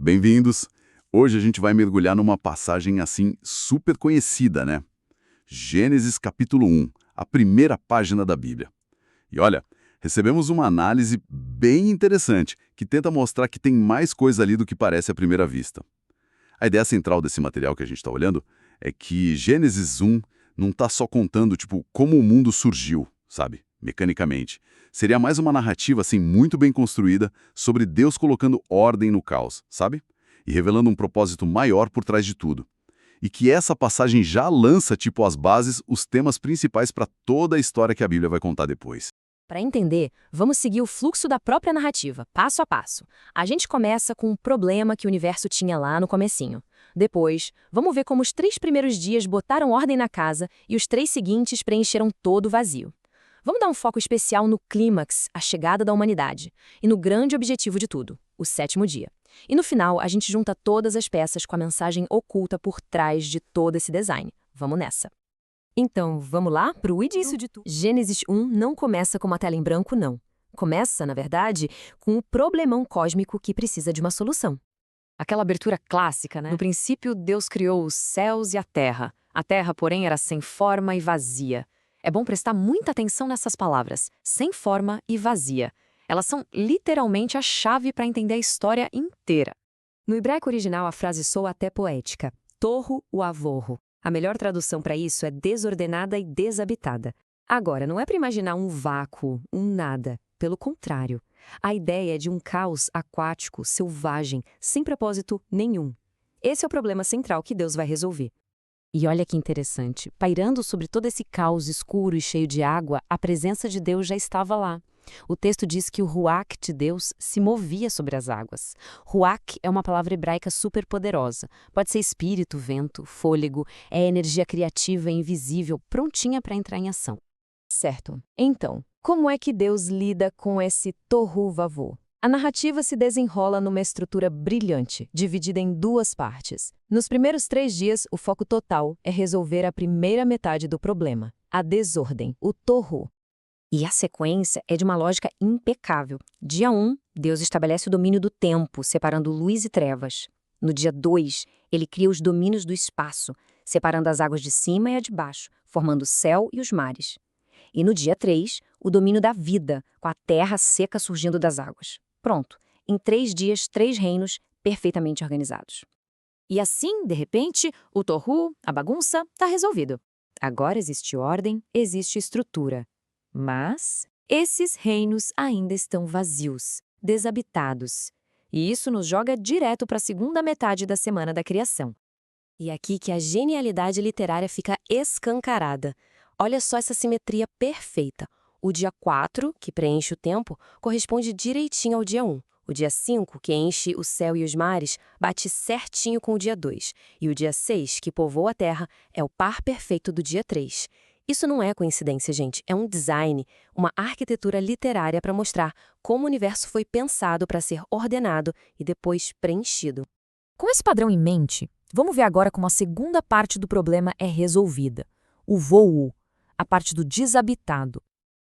Bem-vindos! Hoje a gente vai mergulhar numa passagem assim super conhecida, né? Gênesis capítulo 1, a primeira página da Bíblia. E olha, recebemos uma análise bem interessante que tenta mostrar que tem mais coisa ali do que parece à primeira vista. A ideia central desse material que a gente está olhando é que Gênesis 1 não está só contando tipo como o mundo surgiu, sabe? Mecanicamente. Seria mais uma narrativa assim muito bem construída sobre Deus colocando ordem no caos, sabe? E revelando um propósito maior por trás de tudo. E que essa passagem já lança tipo as bases, os temas principais para toda a história que a Bíblia vai contar depois. Para entender, vamos seguir o fluxo da própria narrativa, passo a passo. A gente começa com um problema que o universo tinha lá no comecinho. Depois, vamos ver como os 3 primeiros dias botaram ordem na casa e os 3 seguintes preencheram todo o vazio. Vamos dar um foco especial no clímax, a chegada da humanidade, e no grande objetivo de tudo, o 7º dia. E no final, a gente junta todas as peças com a mensagem oculta por trás de todo esse design. Vamos nessa. Então, vamos lá para o início de tudo. Gênesis 1 não começa com uma tela em branco, não. Começa, na verdade, com o problemão cósmico que precisa de uma solução. Aquela abertura clássica, né? No princípio, Deus criou os céus e a terra. A terra, porém, era sem forma e vazia. É bom prestar muita atenção nessas palavras, sem forma e vazia. Elas são literalmente a chave para entender a história inteira. No hebraico original, a frase soa até poética. Tohu uavohu. A melhor tradução para isso é desordenada e desabitada. Agora, não é para imaginar um vácuo, um nada. Pelo contrário, a ideia é de um caos aquático, selvagem, sem propósito nenhum. Esse é o problema central que Deus vai resolver. E olha que interessante, pairando sobre todo esse caos escuro e cheio de água, a presença de Deus já estava lá. O texto diz que o Ruach de Deus se movia sobre as águas. Ruach é uma palavra hebraica super poderosa. Pode ser espírito, vento, fôlego, é energia criativa e invisível, prontinha para entrar em ação. Certo. Então, como é que Deus lida com esse tohu vavô? A narrativa se desenrola numa estrutura brilhante, dividida em 2 partes. Nos primeiros 3 dias, o foco total é resolver a primeira metade do problema, a desordem, o tohu. E a sequência é de uma lógica impecável. Dia 1, Deus estabelece o domínio do tempo, separando luz e trevas. No dia 2, ele cria os domínios do espaço, separando as águas de cima e a de baixo, formando o céu e os mares. E no dia 3, o domínio da vida, com a terra seca surgindo das águas. Pronto, em 3 dias, 3 reinos perfeitamente organizados. E assim, de repente, o tohu, a bagunça, está resolvido. Agora existe ordem, existe estrutura. Mas esses reinos ainda estão vazios, desabitados. E isso nos joga direto para a segunda metade da semana da criação. E é aqui que a genialidade literária fica escancarada. Olha só essa simetria perfeita. O dia 4, que preenche o tempo, corresponde direitinho ao dia 1. O dia 5, que enche o céu e os mares, bate certinho com o dia 2. E o dia 6, que povoa a terra, é o par perfeito do dia 3. Isso não é coincidência, gente. É um design, uma arquitetura literária para mostrar como o universo foi pensado para ser ordenado e depois preenchido. Com esse padrão em mente, vamos ver agora como a segunda parte do problema é resolvida. O voo, a parte do desabitado.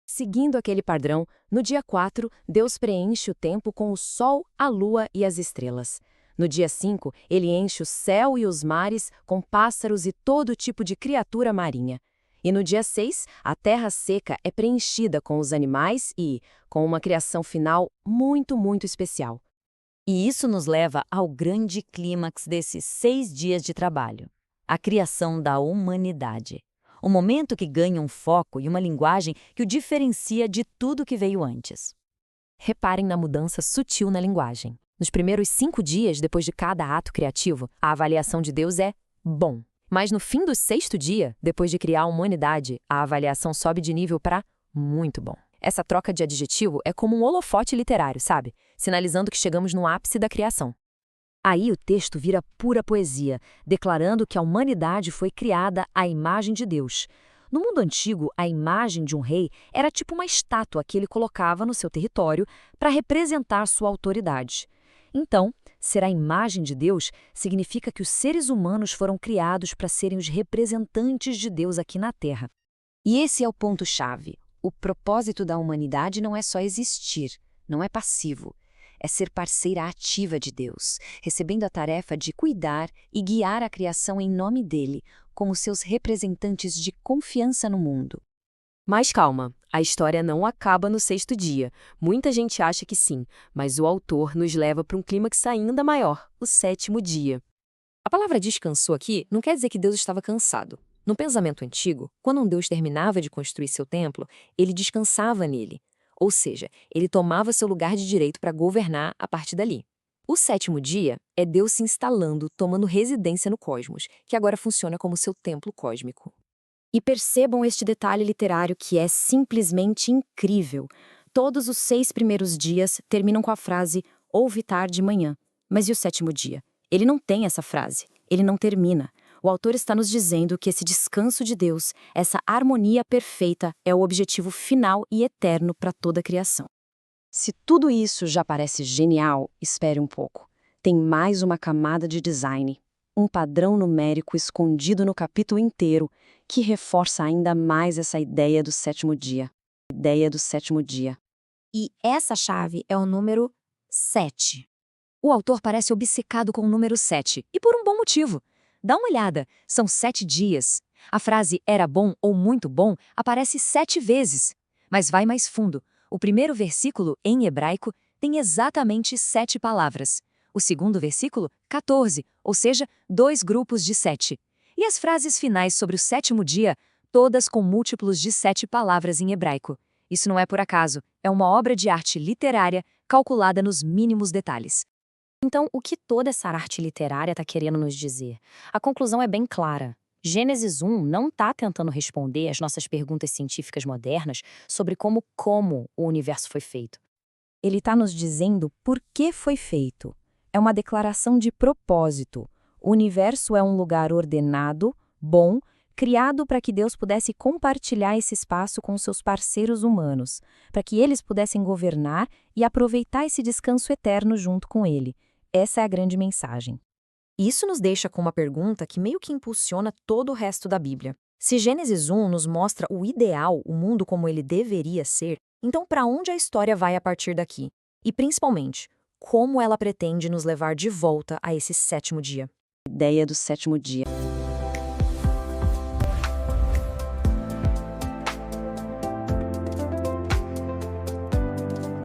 Seguindo aquele padrão, no dia 4, Deus preenche o tempo com o sol, a lua e as estrelas. No dia 5, ele enche o céu e os mares com pássaros e todo tipo de criatura marinha. E no dia 6, a terra seca é preenchida com os animais e com uma criação final muito, muito especial. E isso nos leva ao grande clímax desses 6 dias de trabalho, a criação da humanidade. Um momento que ganha um foco e uma linguagem que o diferencia de tudo que veio antes. Reparem na mudança sutil na linguagem. Nos primeiros 5 dias, depois de cada ato criativo, a avaliação de Deus é bom. Mas no fim do 6º dia, depois de criar a humanidade, a avaliação sobe de nível para muito bom. Essa troca de adjetivo é como um holofote literário, sabe? Sinalizando que chegamos no ápice da criação. Aí o texto vira pura poesia, declarando que a humanidade foi criada à imagem de Deus. No mundo antigo, a imagem de um rei era tipo uma estátua que ele colocava no seu território para representar sua autoridade. Então, ser a imagem de Deus significa que os seres humanos foram criados para serem os representantes de Deus aqui na Terra. E esse é o ponto-chave. O propósito da humanidade não é só existir, não é passivo. é ser parceira ativa de Deus, recebendo a tarefa de cuidar e guiar a criação em nome dele, como seus representantes de confiança no mundo. Mas calma, a história não acaba no sexto dia. Muita gente acha que sim, mas o autor nos leva para um clímax ainda maior, o sétimo dia. A palavra descansou aqui não quer dizer que Deus estava cansado. No pensamento antigo, quando um Deus terminava de construir seu templo, ele descansava nele. Ou seja, ele tomava seu lugar de direito para governar a partir dali. O sétimo dia é Deus se instalando, tomando residência no cosmos, que agora funciona como seu templo cósmico. E percebam este detalhe literário que é simplesmente incrível. Todos os 6 primeiros dias terminam com a frase "houve tarde manhã". Mas e o sétimo dia? Ele não tem essa frase. Ele não termina. O autor está nos dizendo que esse descanso de Deus, essa harmonia perfeita, é o objetivo final e eterno para toda a criação. Se tudo isso já parece genial, espere um pouco. Tem mais uma camada de design, um padrão numérico escondido no capítulo inteiro, que reforça ainda mais essa ideia do sétimo dia. E essa chave é o número 7. O autor parece obcecado com o número 7, e por um bom motivo. Dá uma olhada, são 7 dias. A frase "era bom" ou "muito bom" aparece 7 vezes. Mas vai mais fundo. O primeiro versículo, em hebraico, tem exatamente 7 palavras. O segundo versículo, 14, ou seja, 2 grupos de 7. E as frases finais sobre o sétimo dia, todas com múltiplos de 7 palavras em hebraico. Isso não é por acaso, é uma obra de arte literária calculada nos mínimos detalhes. Então, o que toda essa arte literária está querendo nos dizer? A conclusão é bem clara. Gênesis 1 não está tentando responder às nossas perguntas científicas modernas sobre como o universo foi feito. Ele está nos dizendo por que foi feito. É uma declaração de propósito. O universo é um lugar ordenado, bom, criado para que Deus pudesse compartilhar esse espaço com seus parceiros humanos, para que eles pudessem governar e aproveitar esse descanso eterno junto com ele. Essa é a grande mensagem. Isso nos deixa com uma pergunta que meio que impulsiona todo o resto da Bíblia. Se Gênesis 1 nos mostra o ideal, o mundo como ele deveria ser, então para onde a história vai a partir daqui? E principalmente, como ela pretende nos levar de volta a esse sétimo dia? Ideia do sétimo dia.